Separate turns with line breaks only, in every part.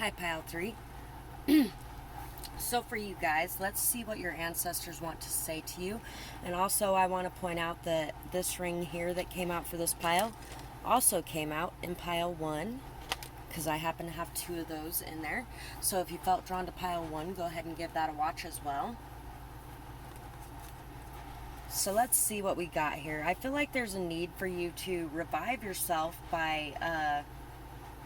Hi, Pile 3. So for you guys, let's see what your ancestors want to say to you. And also I want to point out that this ring here that came out for this pile also came out in pile 1, because I happen to have 2 of those in there. So if you felt drawn to pile 1, go ahead and give that a watch as well. So let's see what we got here. I feel like there's a need for you to revive yourself by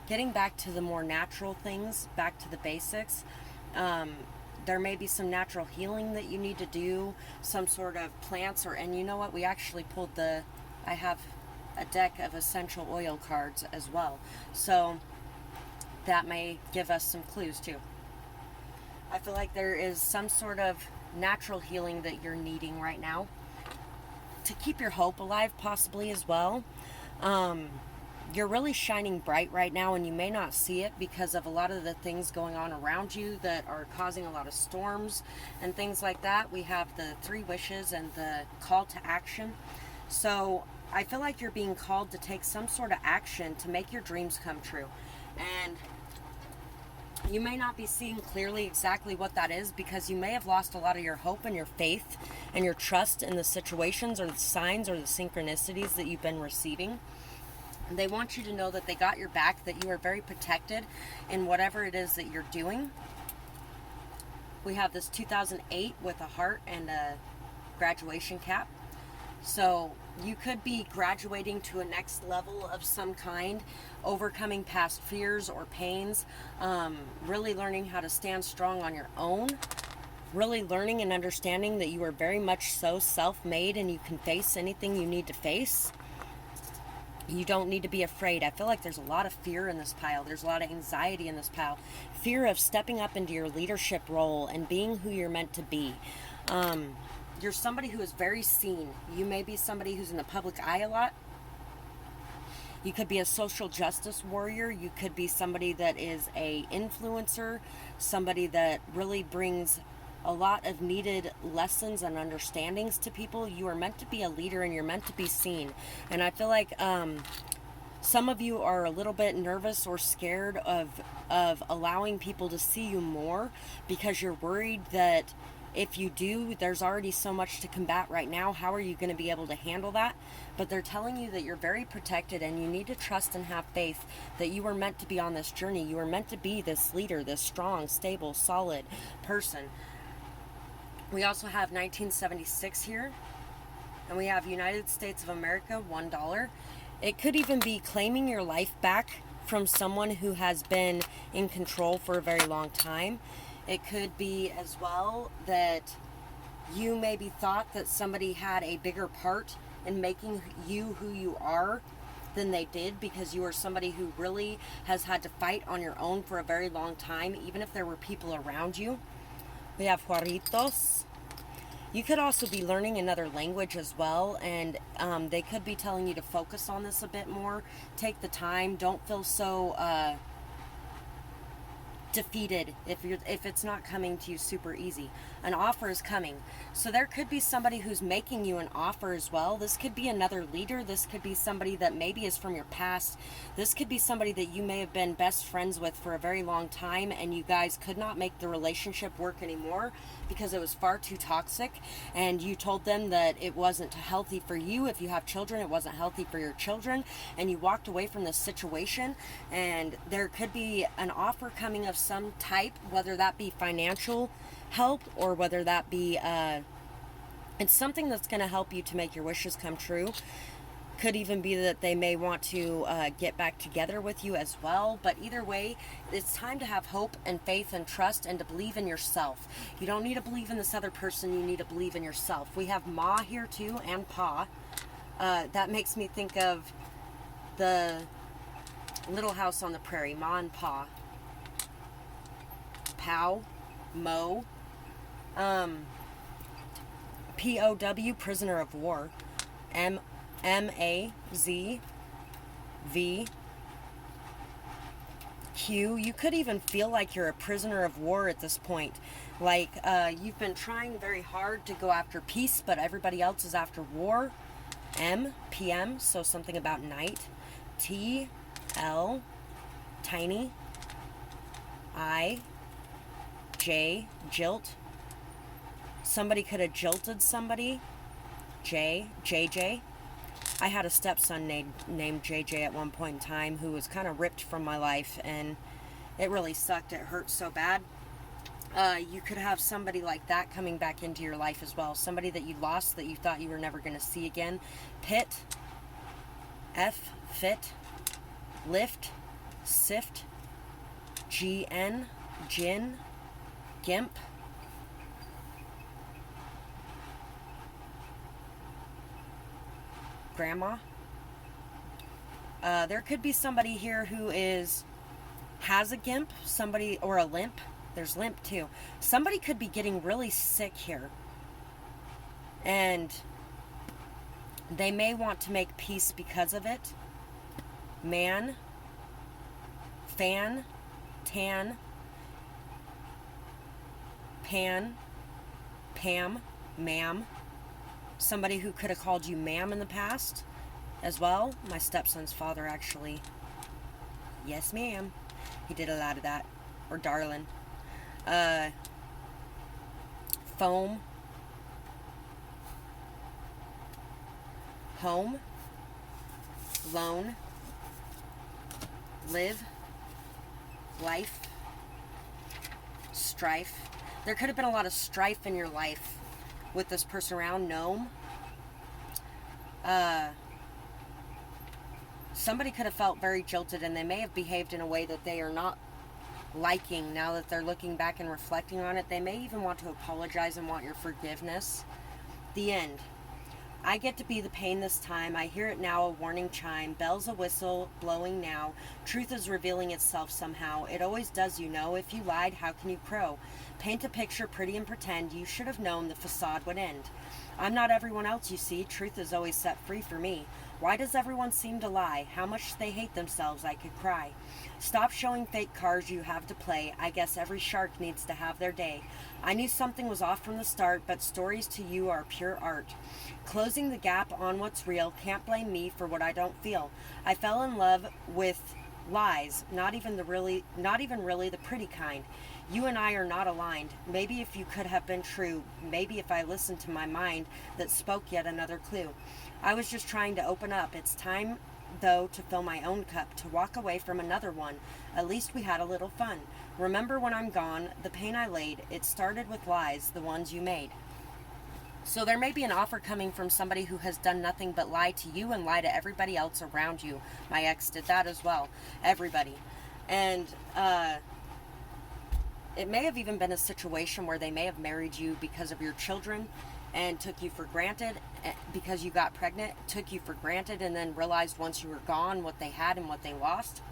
getting back to the more natural things, back to the basics. There may be some natural healing that you need to do, some sort of plants, and you know what, we actually pulled I have a deck of essential oil cards as well, so that may give us some clues too. I feel like there is some sort of natural healing that you're needing right now to keep your hope alive, possibly as well. You're really shining bright right now, and you may not see it because of a lot of the things going on around you that are causing a lot of storms and things like that. We have the 3 wishes and the call to action. So I feel like you're being called to take some sort of action to make your dreams come true. And you may not be seeing clearly exactly what that is because you may have lost a lot of your hope and your faith and your trust in the situations or the signs or the synchronicities that you've been receiving. They want you to know that they got your back, that you are very protected in whatever it is that you're doing. We have this 2008 with a heart and a graduation cap. So you could be graduating to a next level of some kind, overcoming past fears or pains, really learning how to stand strong on your own, really learning and understanding that you are very much so self-made and you can face anything you need to face. You don't need to be afraid. I feel like there's a lot of fear in this pile. There's a lot of anxiety in this pile. Fear of stepping up into your leadership role and being who you're meant to be. You're somebody who is very seen. You may be somebody who's in the public eye a lot. You could be a social justice warrior. You could be somebody that is a influencer, somebody that really brings a lot of needed lessons and understandings to people. You are meant to be a leader and you're meant to be seen. And I feel like some of you are a little bit nervous or scared of allowing people to see you more because you're worried that if you do, there's already so much to combat right now. How are you going to be able to handle that? But they're telling you that you're very protected and you need to trust and have faith that you were meant to be on this journey. You were meant to be this leader, this strong, stable, solid person. We also have 1976 here, and we have United States of America, $1. It could even be claiming your life back from someone who has been in control for a very long time. It could be as well that you maybe thought that somebody had a bigger part in making you who you are than they did, because you are somebody who really has had to fight on your own for a very long time, even if there were people around you. We have Juaritos. You could also be learning another language as well, and they could be telling you to focus on this a bit more. Take the time. Don't feel so defeated if it's not coming to you super easy. An offer is coming. So there could be somebody who's making you an offer as well. This could be another leader. This could be somebody that maybe is from your past. This could be somebody that you may have been best friends with for a very long time, and you guys could not make the relationship work anymore because it was far too toxic, and you told them that it wasn't healthy for you. If you have children, it wasn't healthy for your children, and you walked away from this situation. And there could be an offer coming of some type, whether that be financial help or whether that be it's something that's going to help you to make your wishes come true. Could even be that they may want to get back together with you as well. But either way, it's time to have hope and faith and trust and to believe in yourself. You don't need to believe in this other person. You need to believe in yourself. We have Ma here too, and Pa. That makes me think of the Little House on the Prairie, Ma and Pa. Pow, Mo, POW, prisoner of war, MAZV, Q. You could even feel like you're a prisoner of war at this point. Like you've been trying very hard to go after peace, but everybody else is after war. PM, so something about night. TL, tiny. I, J, jilt. Somebody could have jilted somebody. J, JJ. I had a stepson named JJ at one point in time who was kind of ripped from my life, and it really sucked. It hurt so bad. You could have somebody like that coming back into your life as well. Somebody that you lost that you thought you were never going to see again. Pit, F, fit, lift, sift, GN, gin, gimp. Grandma. There could be somebody here who has a gimp, somebody, or a limp. There's limp too. Somebody could be getting really sick here, and they may want to make peace because of it. Man, fan, tan, pan, Pam, ma'am. Somebody who could have called you ma'am in the past as well. My stepson's father, actually. Yes, ma'am. He did a lot of that. Or darling. Foam. Home. Loan. Live. Life. Strife. There could have been a lot of strife in your life with this person around. Gnome. Somebody could have felt very jilted, and they may have behaved in a way that they are not liking now that they're looking back and reflecting on it. They may even want to apologize and want your forgiveness. The end. I get to be the pain this time. I hear it now, a warning chime. Bells a whistle, blowing now. Truth is revealing itself somehow. It always does, you know. If you lied, how can you crow? Paint a picture pretty and pretend. You should have known the facade would end. I'm not everyone else, you see. Truth is always set free for me. Why does everyone seem to lie? How much they hate themselves, I could cry. Stop showing fake cards you have to play. I guess every shark needs to have their day. I knew something was off from the start, but stories to you are pure art. Closing the gap on what's real, can't blame me for what I don't feel. I fell in love with lies, not even really the pretty kind. You and I are not aligned. Maybe if you could have been true, maybe if I listened to my mind that spoke yet another clue. I was just trying to open up. It's time, though, to fill my own cup, to walk away from another one. At least we had a little fun. Remember when I'm gone, the pain I laid, it started with lies, the ones you made. So there may be an offer coming from somebody who has done nothing but lie to you and lie to everybody else around you. My ex did that as well. Everybody. And it may have even been a situation where they may have married you because of your children and took you for granted because you got pregnant, took you for granted, and then realized once you were gone what they had and what they lost.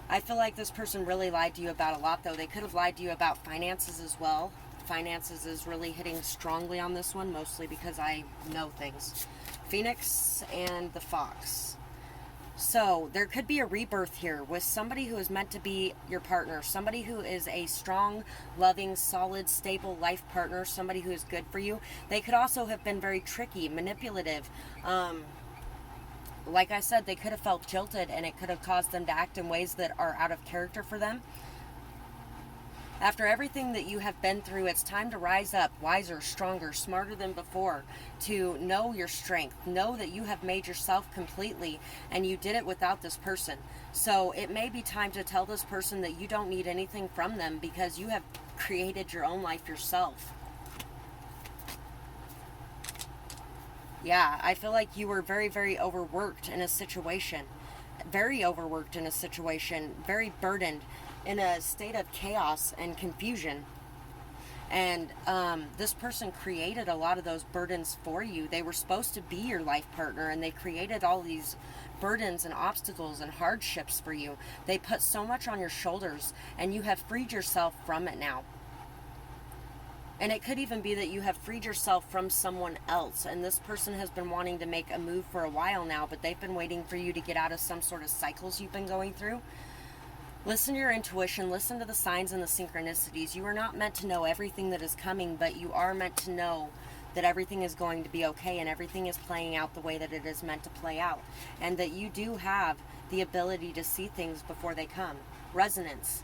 I feel like this person really lied to you about a lot, though. They could have lied to you about finances as well. Finances is really hitting strongly on this one, mostly because I know things. Phoenix and the Fox. So there could be a rebirth here with somebody who is meant to be your partner, somebody who is a strong, loving, solid, stable life partner, somebody who is good for you. They could also have been very tricky, manipulative. Like I said, they could have felt jilted, and it could have caused them to act in ways that are out of character for them. After everything that you have been through, it's time to rise up, wiser, stronger, smarter than before, to know your strength, know that you have made yourself completely, and you did it without this person. So it may be time to tell this person that you don't need anything from them because you have created your own life yourself. Yeah, I feel like you were very, very overworked in a situation. Very overworked in a situation, very burdened, in a state of chaos and confusion. And this person created a lot of those burdens for you. They were supposed to be your life partner, and they created all these burdens and obstacles and hardships for you. They put so much on your shoulders, and you have freed yourself from it now. And it could even be that you have freed yourself from someone else, and this person has been wanting to make a move for a while now, but they've been waiting for you to get out of some sort of cycles you've been going through. Listen to your intuition, listen to the signs and the synchronicities. You are not meant to know everything that is coming, but you are meant to know that everything is going to be okay and everything is playing out the way that it is meant to play out. And that you do have the ability to see things before they come. Resonance.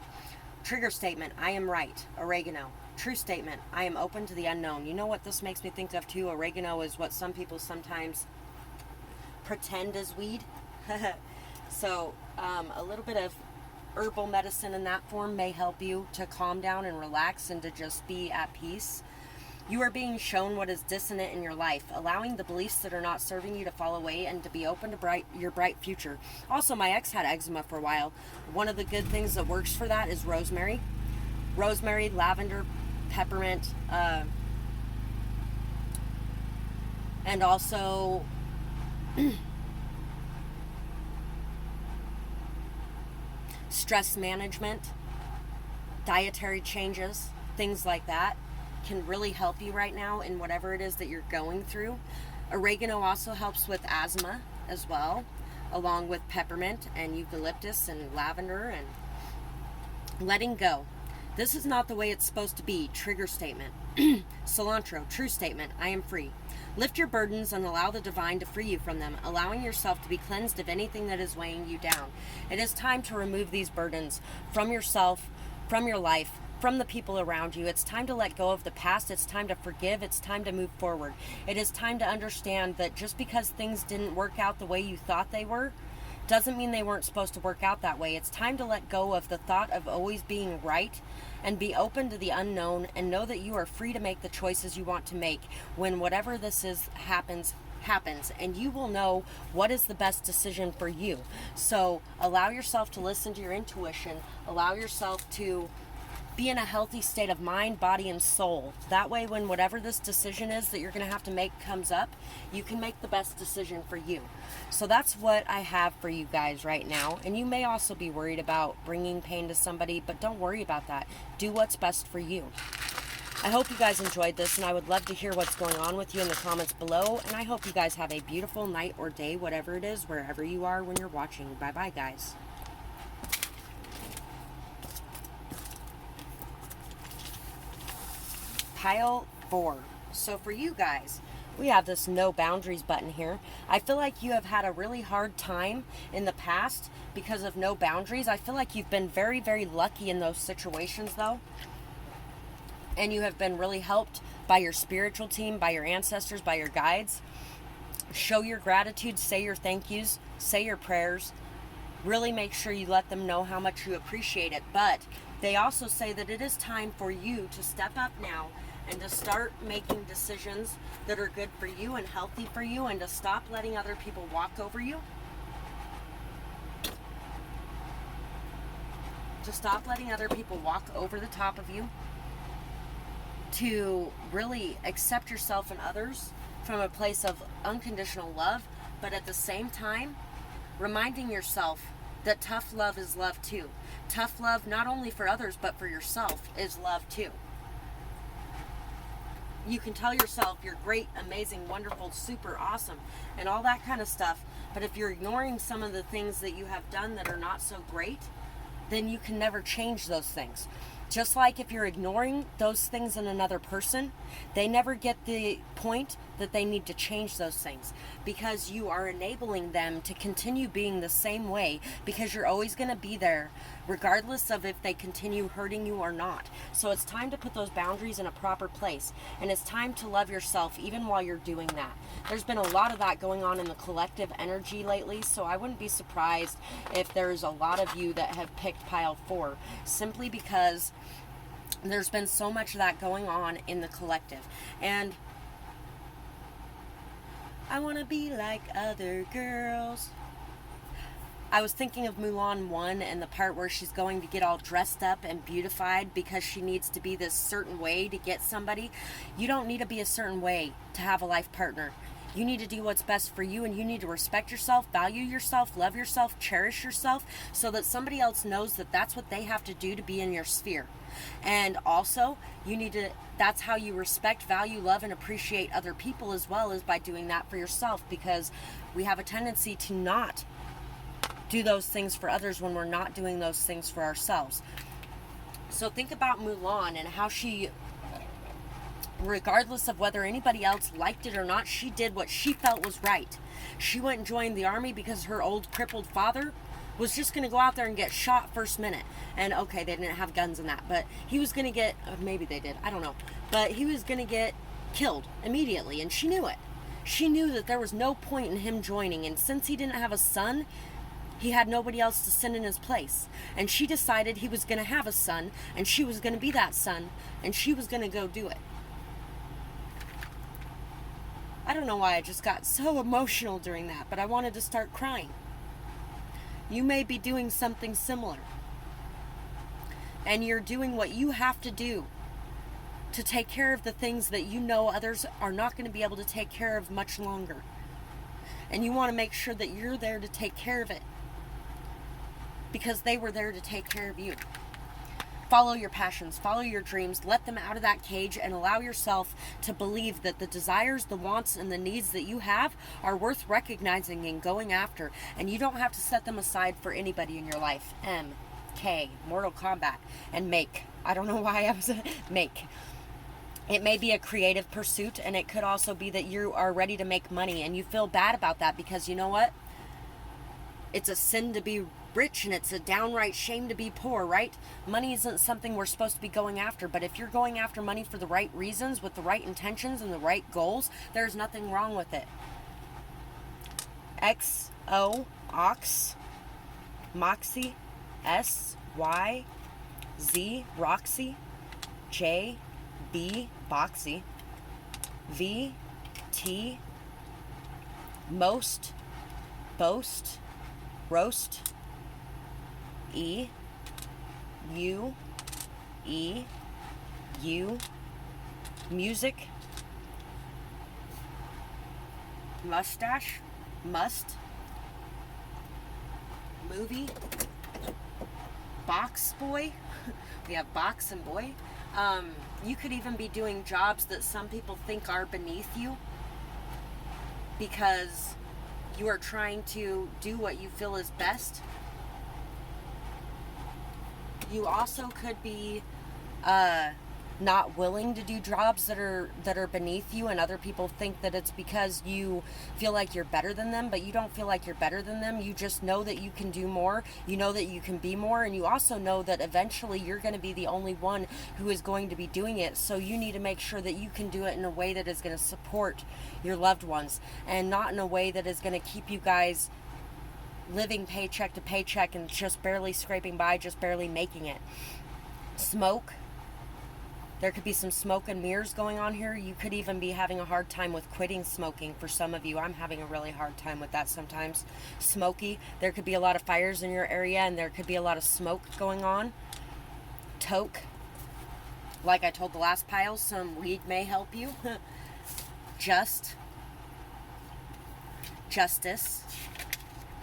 Trigger statement, I am right. Oregano. True statement, I am open to the unknown. You know what this makes me think of too? Oregano is what some people sometimes pretend is weed. So a little bit of herbal medicine in that form may help you to calm down and relax and to just be at peace. You are being shown what is dissonant in your life, allowing the beliefs that are not serving you to fall away and to be open to your bright future. Also, my ex had eczema for a while. One of the good things that works for that is rosemary. Rosemary, lavender, peppermint, and also stress management, dietary changes, things like that can really help you right now in whatever it is that you're going through. Oregano also helps with asthma as well, along with peppermint and eucalyptus and lavender. And letting go. This is not the way it's supposed to be. Trigger statement. Cilantro. True statement. I am free. Lift your burdens and allow the divine to free you from them, allowing yourself to be cleansed of anything that is weighing you down. It is time to remove these burdens from yourself, from your life, from the people around you. It's time to let go of the past. It's time to forgive. It's time to move forward. It is time to understand that just because things didn't work out the way you thought they were, doesn't mean they weren't supposed to work out that way. It's time to let go of the thought of always being right and be open to the unknown and know that you are free to make the choices you want to make when whatever this is happens, and you will know what is the best decision for you. So allow yourself to listen to your intuition. Allow yourself to be in a healthy state of mind, body, and soul. That way, when whatever this decision is that you're going to have to make comes up, you can make the best decision for you. So that's what I have for you guys right now. And you may also be worried about bringing pain to somebody, but don't worry about that. Do what's best for you. I hope you guys enjoyed this, and I would love to hear what's going on with you in the comments below. And I hope you guys have a beautiful night or day, whatever it is, wherever you are when you're watching. Bye-bye, guys. Pile 4. So for you guys, we have this no boundaries button here. I feel like you have had a really hard time in the past because of no boundaries. I feel like you've been very, very lucky in those situations though. And you have been really helped by your spiritual team, by your ancestors, by your guides. Show your gratitude, say your thank yous, say your prayers. Really make sure you let them know how much you appreciate it. But they also say that it is time for you to step up now and to start making decisions that are good for you and healthy for you, and to stop letting other people walk over you. To stop letting other people walk over the top of you. To really accept yourself and others from a place of unconditional love, but at the same time, reminding yourself that tough love is love too. Tough love, not only for others, but for yourself, is love too. You can tell yourself you're great, amazing, wonderful, super awesome, and all that kind of stuff. But if you're ignoring some of the things that you have done that are not so great, then you can never change those things. Just like if you're ignoring those things in another person, they never get the point that they need to change those things, because you are enabling them to continue being the same way, because you're always going to be there regardless of if they continue hurting you or not. So it's time to put those boundaries in a proper place, and it's time to love yourself even while you're doing that. There's been a lot of that going on in the collective energy lately, so I wouldn't be surprised if there's a lot of you that have picked pile 4, simply because there's been so much of that going on in the collective. And I want to be like other girls. I was thinking of Mulan 1 and the part where she's going to get all dressed up and beautified because she needs to be this certain way to get somebody. You don't need to be a certain way to have a life partner. You need to do what's best for you, and you need to respect yourself, value yourself, love yourself, cherish yourself, so that somebody else knows that that's what they have to do to be in your sphere. And also, you need to, that's how you respect, value, love, and appreciate other people, as well as by doing that for yourself, because we have a tendency to not do those things for others when we're not doing those things for ourselves. So think about Mulan and how she, regardless of whether anybody else liked it or not, she did what she felt was right. She went and joined the army because her old crippled father was just going to go out there and get shot first minute. And okay, they didn't have guns in that, but he was going to get, maybe they did, I don't know. But he was going to get killed immediately, and she knew it. She knew that there was no point in him joining, and since he didn't have a son, he had nobody else to send in his place. And she decided he was going to have a son, and she was going to be that son, and she was going to go do it. I don't know why I just got so emotional during that, but I wanted to start crying. You may be doing something similar. And you're doing what you have to do to take care of the things that you know others are not going to be able to take care of much longer. And you want to make sure that you're there to take care of it, because they were there to take care of you. Follow your passions, follow your dreams, let them out of that cage, and allow yourself to believe that the desires, the wants, and the needs that you have are worth recognizing and going after. And you don't have to set them aside for anybody in your life. M-K, Mortal Kombat, and make. I don't know why I was make. It may be a creative pursuit, and it could also be that you are ready to make money, and you feel bad about that because you know what? It's a sin to be rich, and it's a downright shame to be poor, right? Money isn't something we're supposed to be going after, but if you're going after money for the right reasons, with the right intentions and the right goals, there's nothing wrong with it. X-O, Ox, Moxie, S-Y-Z, Roxy, J-B, Boxy, V-T, most, boast, roast, E, U, E, U, music, mustache, must, movie, box boy. We have box and boy. You could even be doing jobs that some people think are beneath you because you are trying to do what you feel is best. You also could be not willing to do jobs that are beneath you, and other people think that it's because you feel like you're better than them, but you don't feel like you're better than them. You just know that you can do more, you know that you can be more, and you also know that eventually you're going to be the only one who is going to be doing it. So you need to make sure that you can do it in a way that is going to support your loved ones, and not in a way that is going to keep you guys living paycheck to paycheck and just barely scraping by, just barely making it. Smoke. There could be some smoke and mirrors going on here. You could even be having a hard time with quitting smoking for some of you. I'm having a really hard time with that sometimes. Smoky. There could be a lot of fires in your area, and there could be a lot of smoke going on. Toke. Like I told the last pile, some weed may help you. Justice.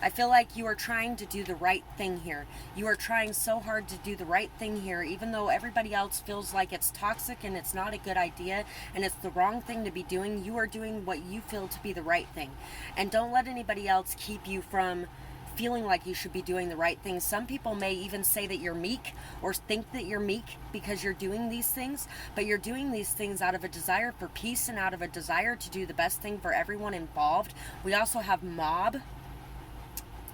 I feel like you are trying to do the right thing here. You are trying so hard to do the right thing here, even though everybody else feels like it's toxic and it's not a good idea and it's the wrong thing to be doing. You are doing what you feel to be the right thing. And don't let anybody else keep you from feeling like you should be doing the right thing. Some people may even say that you're meek or think that you're meek because you're doing these things, but you're doing these things out of a desire for peace and out of a desire to do the best thing for everyone involved. We also have mob.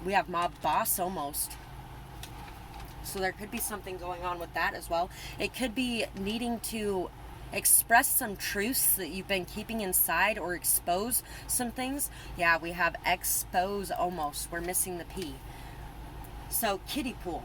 We have mob boss almost. So there could be something going on with that as well. It could be needing to express some truths that you've been keeping inside or expose some things. Yeah, we have expose almost. We're missing the P. So kiddie pool.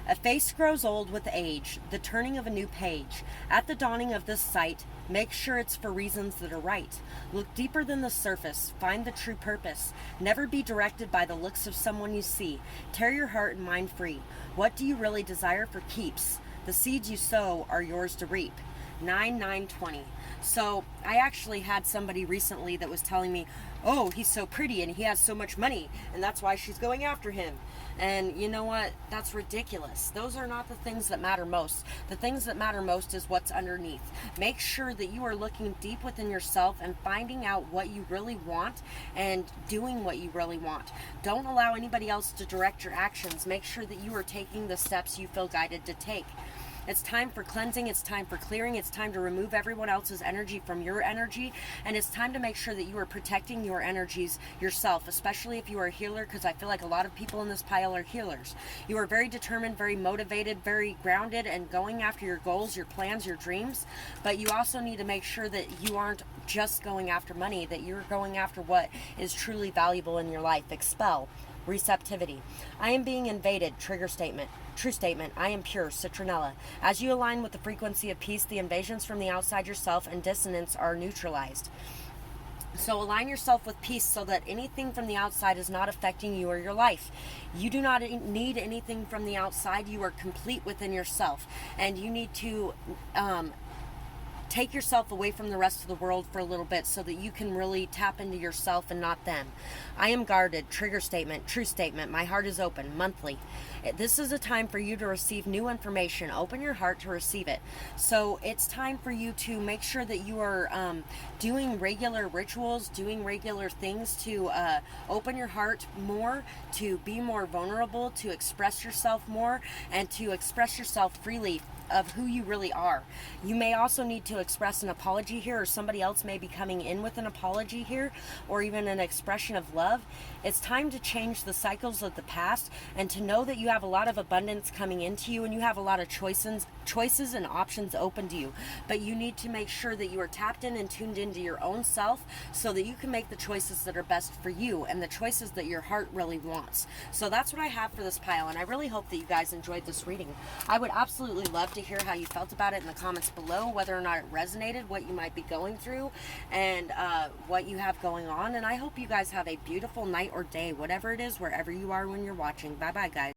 A face grows old with age, the turning of a new page. At the dawning of this sight, make sure it's for reasons that are right. Look deeper than the surface, find the true purpose. Never be directed by the looks of someone you see. Tear your heart and mind free. What do you really desire for keeps? The seeds you sow are yours to reap. 9/9/20. So I actually had somebody recently that was telling me, oh, he's so pretty and he has so much money and that's why she's going after him. And you know what? That's ridiculous. Those are not the things that matter most. The things that matter most is what's underneath. Make sure that you are looking deep within yourself and finding out what you really want and doing what you really want. Don't allow anybody else to direct your actions. Make sure that you are taking the steps you feel guided to take. It's time for cleansing. It's time for clearing. It's time to remove everyone else's energy from your energy. And it's time to make sure that you are protecting your energies yourself, especially if you are a healer, because I feel like a lot of people in this pile are healers. You are very determined, very motivated, very grounded, and going after your goals, your plans, your dreams. But you also need to make sure that you aren't just going after money, that you're going after what is truly valuable in your life. Expel. Receptivity. I am being invaded. Trigger statement. True statement. I am pure. Citronella. As you align with the frequency of peace, the invasions from the outside yourself and dissonance are neutralized. So align yourself with peace so that anything from the outside is not affecting you or your life. You do not need anything from the outside. You are complete within yourself. And you need to take yourself away from the rest of the world for a little bit so that you can really tap into yourself and not them. I am guarded. Trigger statement. True statement. My heart is open. Monthly. This is a time for you to receive new information. Open your heart to receive it. So it's time for you to make sure that you are doing regular rituals, doing regular things to open your heart more, to be more vulnerable, to express yourself more, and to express yourself freely of who you really are. You may also need to express an apology here, or somebody else may be coming in with an apology here, or even an expression of love. It's time to change the cycles of the past and to know that you have a lot of abundance coming into you and you have a lot of choices and options open to you. But you need to make sure that you are tapped in and tuned into your own self so that you can make the choices that are best for you and the choices that your heart really wants. So that's what I have for this pile, and I really hope that you guys enjoyed this reading. I would absolutely love to hear how you felt about it in the comments below, whether or not it resonated, what you might be going through, and what you have going on. And I hope you guys have a beautiful night or day, whatever it is, wherever you are when you're watching. Bye bye, guys.